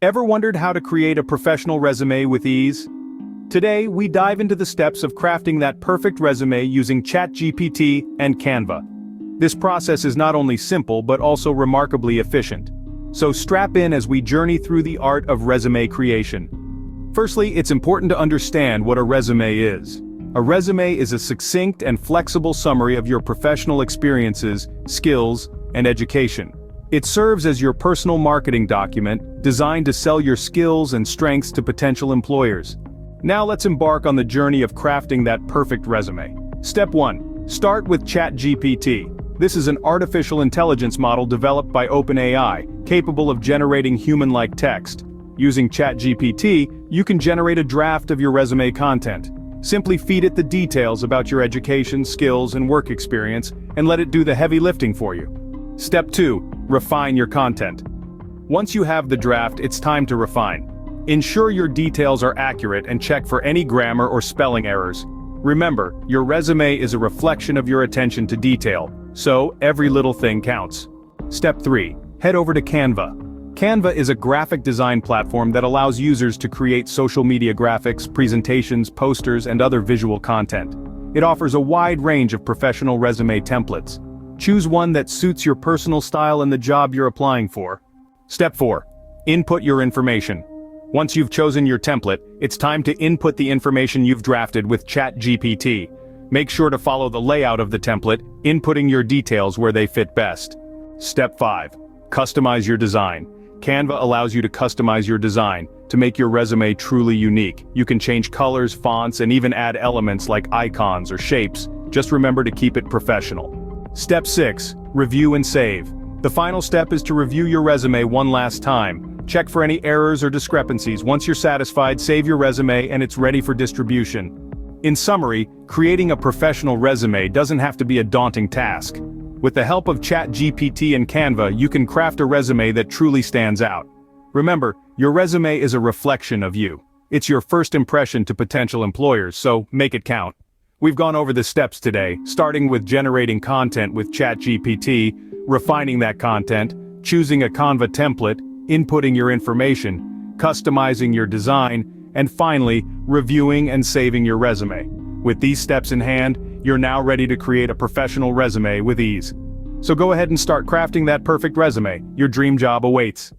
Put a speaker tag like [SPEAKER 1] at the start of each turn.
[SPEAKER 1] Ever wondered how to create a professional resume with ease? Today, we dive into the steps of crafting that perfect resume using Chatgpt and Canva. This process is not only simple but also remarkably efficient. So strap in as we journey through the art of resume creation. Firstly, it's important to understand what a resume is. A resume is a succinct and flexible summary of your professional experiences, skills, and education. It serves as your personal marketing document, designed to sell your skills and strengths to potential employers. Now let's embark on the journey of crafting that perfect resume. Step 1. Start with Chatgpt. This is an artificial intelligence model developed by OpenAI, capable of generating human-like text. Using Chatgpt, you can generate a draft of your resume content. Simply feed it the details about your education, skills, and work experience, and let it do the heavy lifting for you. Step 2. Refine your content. Once you have the draft, it's time to refine. Ensure your details are accurate and check for any grammar or spelling errors. Remember, your resume is a reflection of your attention to detail, so every little thing counts. Step 3. Head over to Canva. Canva is a graphic design platform that allows users to create social media graphics, presentations, posters, and other visual content. It offers a wide range of professional resume templates. Choose one that suits your personal style and the job you're applying for. Step 4. Input your information. Once you've chosen your template, it's time to input the information you've drafted with Chatgpt. Make sure to follow the layout of the template, inputting your details where they fit best. Step 5. Customize your design. Canva allows you to customize your design to make your resume truly unique. You can change colors, fonts, and even add elements like icons or shapes. Just remember to keep it professional. Step 6. Review and save. The final step is to review your resume one last time. Check for any errors or discrepancies. Once you're satisfied, save your resume and it's ready for distribution. In summary, creating a professional resume doesn't have to be a daunting task. With the help of Chatgpt and Canva, you can craft a resume that truly stands out. Remember, your resume is a reflection of you. It's your first impression to potential employers, so make it count. We've gone over the steps today, starting with generating content with Chatgpt, refining that content, choosing a Canva template, inputting your information, customizing your design, and finally, reviewing and saving your resume. With these steps in hand, you're now ready to create a professional resume with ease. So go ahead and start crafting that perfect resume. Your dream job awaits.